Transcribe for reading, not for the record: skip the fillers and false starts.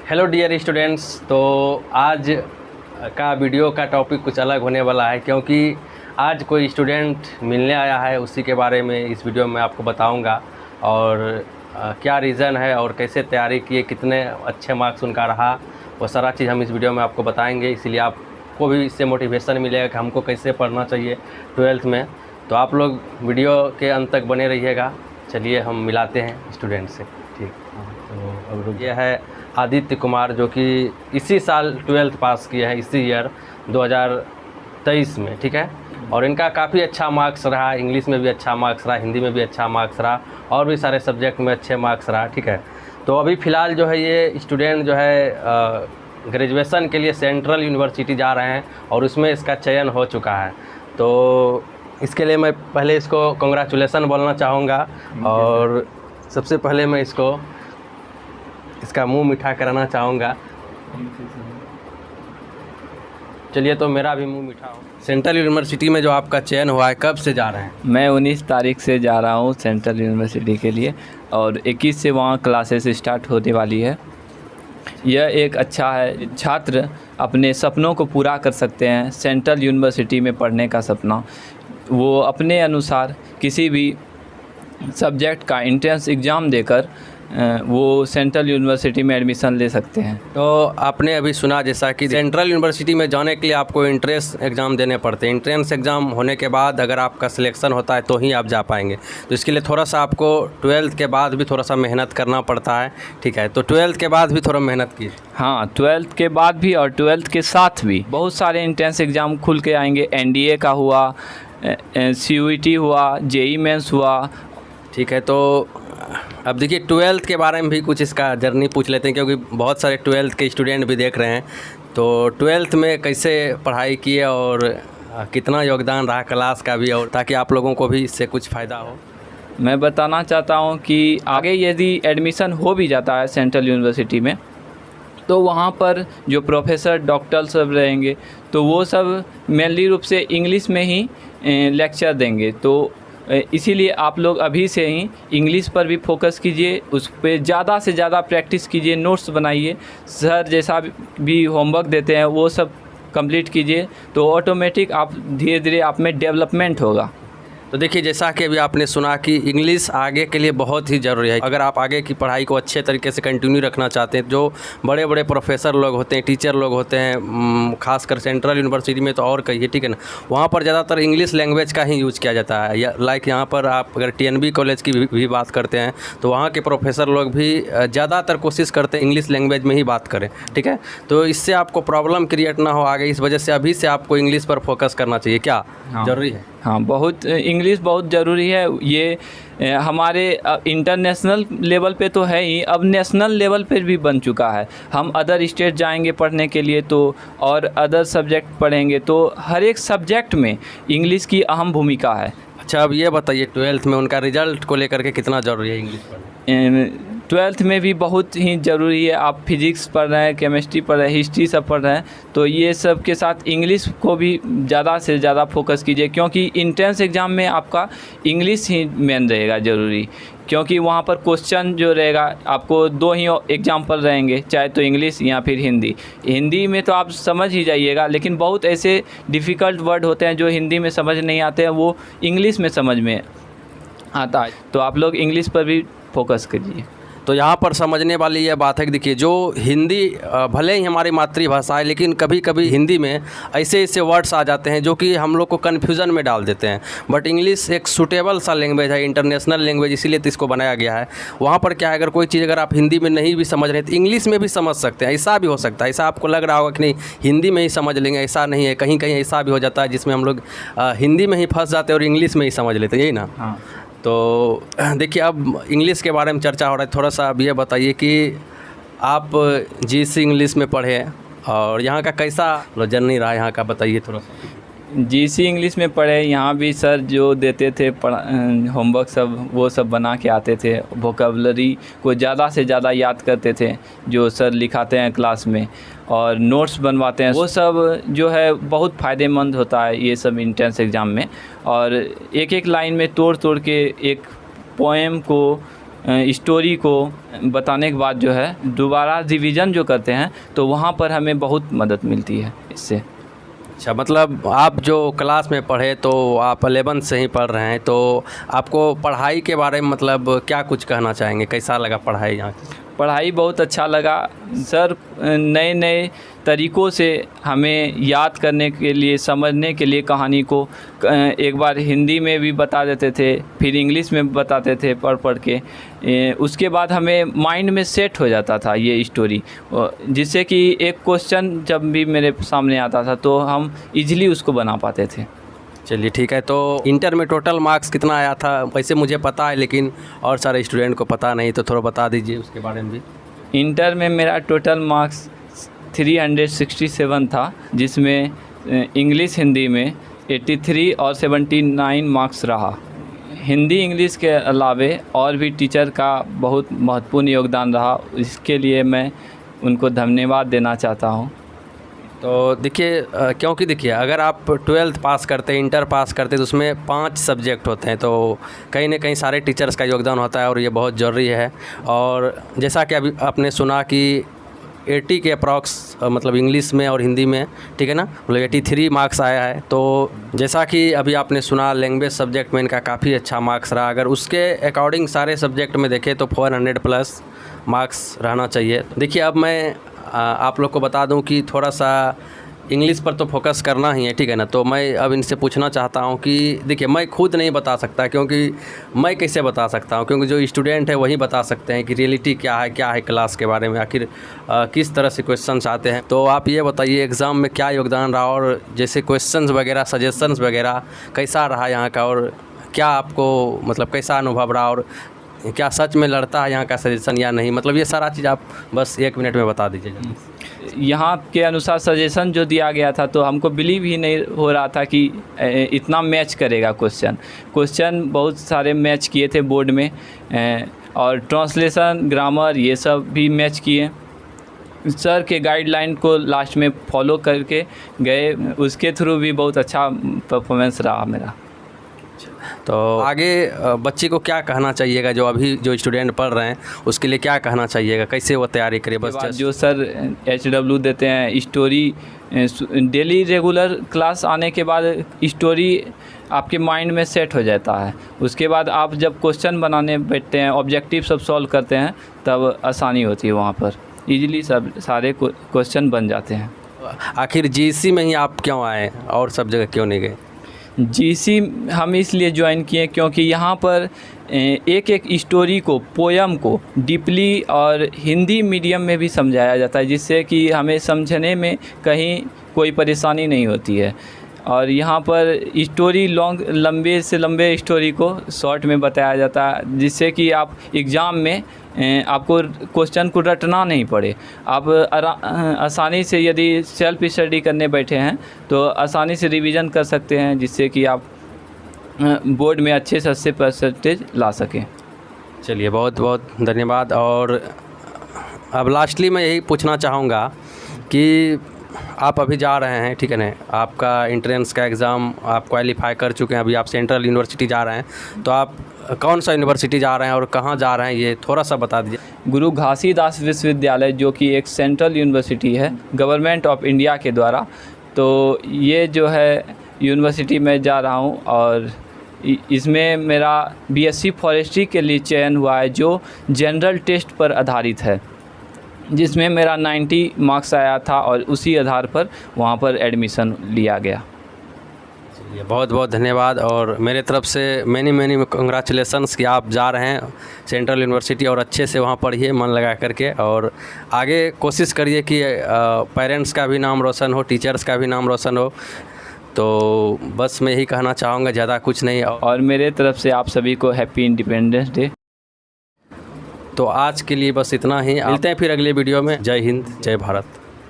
Hello dear students. तो आज का वीडियो का टॉपिक कुछ अलग होने वाला है, क्योंकि आज कोई स्टूडेंट मिलने आया है। उसी के बारे में इस वीडियो में आपको बताऊंगा, और क्या रीज़न है और कैसे तैयारी किए, कितने अच्छे मार्क्स उनका रहा, वो सारा चीज़ हम इस वीडियो में आपको बताएंगे। इसलिए आपको भी इससे मोटिवेशन मिलेगा कि हमको कैसे पढ़ना चाहिए 12th में। तो आप लोग वीडियो के अंत तक बने रहिएगा। चलिए हम मिलाते हैं स्टूडेंट से। ठीक, तो अब ये है आदित्य कुमार, जो कि इसी साल 12th पास किए हैं, इसी ईयर 2023 में। ठीक है, और इनका काफ़ी अच्छा मार्क्स रहा। इंग्लिश में भी अच्छा मार्क्स रहा, हिंदी में भी अच्छा मार्क्स रहा, और भी सारे सब्जेक्ट में अच्छे मार्क्स रहा। ठीक है, तो अभी फ़िलहाल जो है ये स्टूडेंट जो है ग्रेजुएशन के लिए सेंट्रल यूनिवर्सिटी जा रहे हैं, और उसमें इसका चयन हो चुका है। तो इसके लिए मैं पहले इसको कॉन्ग्रेचुलेसन बोलना चाहूँगा, और सबसे पहले मैं इसका मुंह मीठा कराना चाहूँगा। चलिए, तो मेरा भी मुंह मीठा हो। सेंट्रल यूनिवर्सिटी में जो आपका चयन हुआ है, कब से जा रहे हैं? मैं 19 तारीख से जा रहा हूँ सेंट्रल यूनिवर्सिटी के लिए, और 21 से वहाँ क्लासेस स्टार्ट होने वाली है। यह एक अच्छा है, छात्र अपने सपनों को पूरा कर सकते हैं। सेंट्रल यूनिवर्सिटी में पढ़ने का सपना, वो अपने अनुसार किसी भी सब्जेक्ट का एंट्रेंस एग्ज़ाम देकर वो सेंट्रल यूनिवर्सिटी में एडमिशन ले सकते हैं। तो आपने अभी सुना जैसा कि सेंट्रल यूनिवर्सिटी में जाने के लिए आपको एंट्रेंस एग्ज़ाम देने पड़ते हैं। एंट्रेंस एग्ज़ाम होने के बाद अगर आपका सिलेक्शन होता है तो ही आप जा पाएंगे। तो इसके लिए थोड़ा सा आपको 12th के बाद भी थोड़ा सा मेहनत करना पड़ता है। ठीक है, तो 12th के बाद भी थोड़ा मेहनत की। हाँ, 12th के बाद भी और 12th के साथ भी बहुत सारे एंट्रेंस एग्ज़ाम खुल के आएंगे। NDA का हुआ, CUET हुआ, JEE मेंस हुआ। ठीक है, तो अब देखिए 12th के बारे में भी कुछ इसका जर्नी पूछ लेते हैं, क्योंकि बहुत सारे 12th के स्टूडेंट भी देख रहे हैं। तो 12th में कैसे पढ़ाई किए और कितना योगदान रहा क्लास का भी, और ताकि आप लोगों को भी इससे कुछ फ़ायदा हो। मैं बताना चाहता हूँ कि आगे यदि एडमिशन हो भी जाता है सेंट्रल यूनिवर्सिटी में, तो वहाँ पर जो प्रोफेसर डॉक्टर सब रहेंगे, तो वो सब मेनली रूप से इंग्लिश में ही लेक्चर देंगे। तो इसीलिए आप लोग अभी से ही इंग्लिश पर भी फोकस कीजिए, उस पर ज़्यादा से ज़्यादा प्रैक्टिस कीजिए, नोट्स बनाइए। सर जैसा भी होमवर्क देते हैं वो सब कंप्लीट कीजिए, तो ऑटोमेटिक आप धीरे धीरे आप में डेवलपमेंट होगा। तो देखिए, जैसा कि अभी आपने सुना कि इंग्लिश आगे के लिए बहुत ही ज़रूरी है। अगर आप आगे की पढ़ाई को अच्छे तरीके से कंटिन्यू रखना चाहते हैं, जो बड़े बड़े प्रोफेसर लोग होते हैं, टीचर लोग होते हैं, खासकर सेंट्रल यूनिवर्सिटी में तो और कहिए, ठीक है ना, वहाँ पर ज़्यादातर इंग्लिश लैंग्वेज का ही यूज़ किया जाता है। या लाइक यहाँ पर आप अगर TNB कॉलेज की भी बात करते हैं, तो वहाँ के प्रोफेसर लोग भी ज़्यादातर कोशिश करते हैं इंग्लिश लैंग्वेज में ही बात करें। ठीक है, तो इससे आपको प्रॉब्लम क्रिएट ना हो आगे, इस वजह से अभी से आपको इंग्लिश पर फोकस करना चाहिए। क्या ज़रूरी है? हाँ, बहुत इंग्लिश बहुत ज़रूरी है। ये हमारे इंटरनेशनल लेवल पे तो है ही, अब नेशनल लेवल पे भी बन चुका है। हम अदर स्टेट जाएंगे पढ़ने के लिए तो, और अदर सब्जेक्ट पढ़ेंगे तो हर एक सब्जेक्ट में इंग्लिश की अहम भूमिका है। अच्छा, अब ये बताइए 12th में उनका रिजल्ट को लेकर के कितना ज़रूरी है इंग्लिश पढ़ना? 12th में भी बहुत ही ज़रूरी है। आप फिजिक्स पढ़ रहे हैं, केमिस्ट्री पढ़ रहे हैं, हिस्ट्री सब पढ़ रहे हैं, तो ये सब के साथ इंग्लिश को भी ज़्यादा से ज़्यादा फोकस कीजिए, क्योंकि एंट्रेंस एग्ज़ाम में आपका इंग्लिश ही मेन रहेगा ज़रूरी। क्योंकि वहाँ पर क्वेश्चन जो रहेगा, आपको 2 ही एग्जाम्पल रहेंगे, चाहे तो इंग्लिश या फिर हिंदी। हिंदी में तो आप समझ ही जाइएगा, लेकिन बहुत ऐसे डिफ़िकल्ट वर्ड होते हैं जो हिंदी में समझ नहीं आते हैं, वो इंग्लिश में समझ में आता है। तो आप लोग इंग्लिश पर भी फोकस कीजिए। तो यहाँ पर समझने वाली यह बात है कि देखिए, जो हिंदी भले ही हमारी मातृभाषा है, लेकिन कभी कभी हिंदी में ऐसे ऐसे वर्ड्स आ जाते हैं जो कि हम लोग को कन्फ्यूज़न में डाल देते हैं। बट इंग्लिश एक सूटेबल सा लैंग्वेज है, इंटरनेशनल लैंग्वेज, इसीलिए तो इसको बनाया गया है। वहाँ पर क्या है, अगर कोई चीज़ अगर आप हिंदी में नहीं भी समझ रहे तो इंग्लिश में भी समझ सकते हैं। ऐसा भी हो सकता है, ऐसा आपको लग रहा होगा कि नहीं हिंदी में ही समझ लेंगे, ऐसा नहीं है। कहीं कहीं ऐसा भी हो जाता है जिसमें हम लोग हिंदी में ही फंस जाते हैं और इंग्लिश में ही समझ लेते हैं, यही ना? हाँ। तो देखिए, अब इंग्लिश के बारे में चर्चा हो रहा है, थोड़ा सा अब ये बताइए कि आप GC इंग्लिश में पढ़े, और यहाँ का कैसा जर्नी रहा यहाँ का, बताइए थोड़ा सा। GC इंग्लिश में पढ़े, यहाँ भी सर जो देते थे होमवर्क सब, वो सब बना के आते थे। वोकेबलरी को ज़्यादा से ज़्यादा याद करते थे जो सर लिखाते हैं क्लास में, और नोट्स बनवाते हैं। वो सब जो है बहुत फ़ायदेमंद होता है ये सब एंट्रेंस एग्ज़ाम में। और एक एक लाइन में तोड़ तोड़ के एक पोएम को स्टोरी को बताने के बाद जो है दोबारा रिवीजन जो करते हैं तो वहाँ पर हमें बहुत मदद मिलती है इससे। अच्छा, मतलब आप जो क्लास में पढ़े तो आप 11th से ही पढ़ रहे हैं, तो आपको पढ़ाई के बारे में मतलब क्या कुछ कहना चाहेंगे, कैसा लगा पढ़ाई यहाँ की? पढ़ाई बहुत अच्छा लगा सर। नए नए तरीक़ों से हमें याद करने के लिए, समझने के लिए कहानी को एक बार हिंदी में भी बता देते थे, फिर इंग्लिश में बताते थे पढ़ के। उसके बाद हमें माइंड में सेट हो जाता था ये स्टोरी, जिससे कि एक क्वेश्चन जब भी मेरे सामने आता था तो हम इजीली उसको बना पाते थे। चलिए ठीक है। तो इंटर में टोटल मार्क्स कितना आया था? वैसे मुझे पता है लेकिन और सारे स्टूडेंट को पता नहीं, तो थोड़ा बता दीजिए उसके बारे में भी। इंटर में मेरा टोटल मार्क्स 367 था, जिसमें इंग्लिश हिंदी में 83 और 79 मार्क्स रहा। हिंदी इंग्लिश के अलावे और भी टीचर का बहुत महत्वपूर्ण योगदान रहा, इसके लिए मैं उनको धन्यवाद देना चाहता हूँ। तो देखिए, क्योंकि देखिए अगर आप 12th पास करते हैं, इंटर पास करते हैं, तो उसमें 5 सब्जेक्ट होते हैं, तो कहीं ना कहीं सारे टीचर्स का योगदान होता है और ये बहुत ज़रूरी है। और जैसा कि अभी आपने सुना कि 80 के अप्रॉक्स मतलब इंग्लिश में और हिंदी में, ठीक है ना, मतलब 83 मार्क्स आया है। तो जैसा कि अभी आपने सुना लैंग्वेज सब्जेक्ट में इनका काफ़ी अच्छा मार्क्स रहा। अगर उसके अकॉर्डिंग सारे सब्जेक्ट में देखें तो 400 प्लस मार्क्स रहना चाहिए। देखिए अब मैं आप लोग को बता दूं कि थोड़ा सा इंग्लिश पर तो फोकस करना ही है, ठीक है ना। तो मैं अब इनसे पूछना चाहता हूं कि देखिए मैं खुद नहीं बता सकता, क्योंकि मैं कैसे बता सकता हूं, क्योंकि जो स्टूडेंट है वही बता सकते हैं कि रियलिटी क्या है क्लास के बारे में, आखिर किस तरह से क्वेश्चंस आते हैं। तो आप ये बताइए एग्ज़ाम में क्या योगदान रहा, और जैसे क्वेश्चंस वगैरह, सजेशंस वगैरह कैसा रहा यहाँ का, और क्या आपको मतलब कैसा अनुभव रहा, और क्या सच में लड़ता है यहाँ का सजेशन या नहीं, मतलब ये सारा चीज़ आप बस 1 मिनट में बता दीजिए जल्दी। यहाँ के अनुसार सजेशन जो दिया गया था तो हमको बिलीव ही नहीं हो रहा था कि इतना मैच करेगा क्वेश्चन बहुत सारे मैच किए थे बोर्ड में, और ट्रांसलेशन, ग्रामर ये सब भी मैच किए। सर के गाइडलाइन को लास्ट में फॉलो करके गए, उसके थ्रू भी बहुत अच्छा परफॉर्मेंस रहा मेरा। तो आगे बच्चे को क्या कहना चाहिएगा, जो अभी जो स्टूडेंट पढ़ रहे हैं उसके लिए क्या कहना चाहिएगा, कैसे वो तैयारी करे? बस जो सर HW देते हैं स्टोरी, डेली रेगुलर क्लास आने के बाद स्टोरी आपके माइंड में सेट हो जाता है। उसके बाद आप जब क्वेश्चन बनाने बैठते हैं, ऑब्जेक्टिव सब सॉल्व करते हैं, तब आसानी होती है, वहाँ पर इजीली सब सारे क्वेश्चन बन जाते हैं। आखिर GC में ही आप क्यों आए और सब जगह क्यों नहीं गए? GC हम इसलिए ज्वाइन किए क्योंकि यहाँ पर एक एक स्टोरी को, पोयम को डीपली और हिंदी मीडियम में भी समझाया जाता है, जिससे कि हमें समझने में कहीं कोई परेशानी नहीं होती है। और यहाँ पर स्टोरी लंबे से लंबे स्टोरी को शॉर्ट में बताया जाता है, जिससे कि आप एग्ज़ाम में आपको क्वेश्चन को रटना नहीं पड़े। आप आसानी से यदि सेल्फ स्टडी करने बैठे हैं तो आसानी से रिवीजन कर सकते हैं, जिससे कि आप बोर्ड में अच्छे से 80% ला सकें। चलिए बहुत बहुत धन्यवाद। और अब लास्टली मैं यही पूछना चाहूँगा कि आप अभी जा रहे हैं, ठीक है ना, आपका एंट्रेंस का एग्ज़ाम आप क्वालिफाई कर चुके हैं, अभी आप सेंट्रल यूनिवर्सिटी जा रहे हैं, तो आप कौन सा यूनिवर्सिटी जा रहे हैं और कहाँ जा रहे हैं ये थोड़ा सा बता दीजिए। गुरु घासीदास विश्वविद्यालय, जो कि एक सेंट्रल यूनिवर्सिटी है गवर्नमेंट ऑफ इंडिया के द्वारा, तो ये जो है यूनिवर्सिटी में जा रहा हूँ। और इसमें मेरा BSc फॉरेस्ट्री के लिए चयन हुआ है, जो जनरल टेस्ट पर आधारित है, जिसमें मेरा 90 मार्क्स आया था और उसी आधार पर वहाँ पर एडमिशन लिया गया। चलिए बहुत बहुत धन्यवाद, और मेरे तरफ से मैनी कंग्रेचुलेसन्स कि आप जा रहे हैं सेंट्रल यूनिवर्सिटी, और अच्छे से वहाँ पढ़िए मन लगा करके, और आगे कोशिश करिए कि पेरेंट्स का भी नाम रोशन हो, टीचर्स का भी नाम रोशन हो। तो बस मैं यही कहना चाहूँगा, ज़्यादा कुछ नहीं। और मेरे तरफ से आप सभी को हैप्पी इंडिपेंडेंस डे। तो आज के लिए बस इतना ही, मिलते हैं फिर अगले वीडियो में। जय हिंद, जय भारत।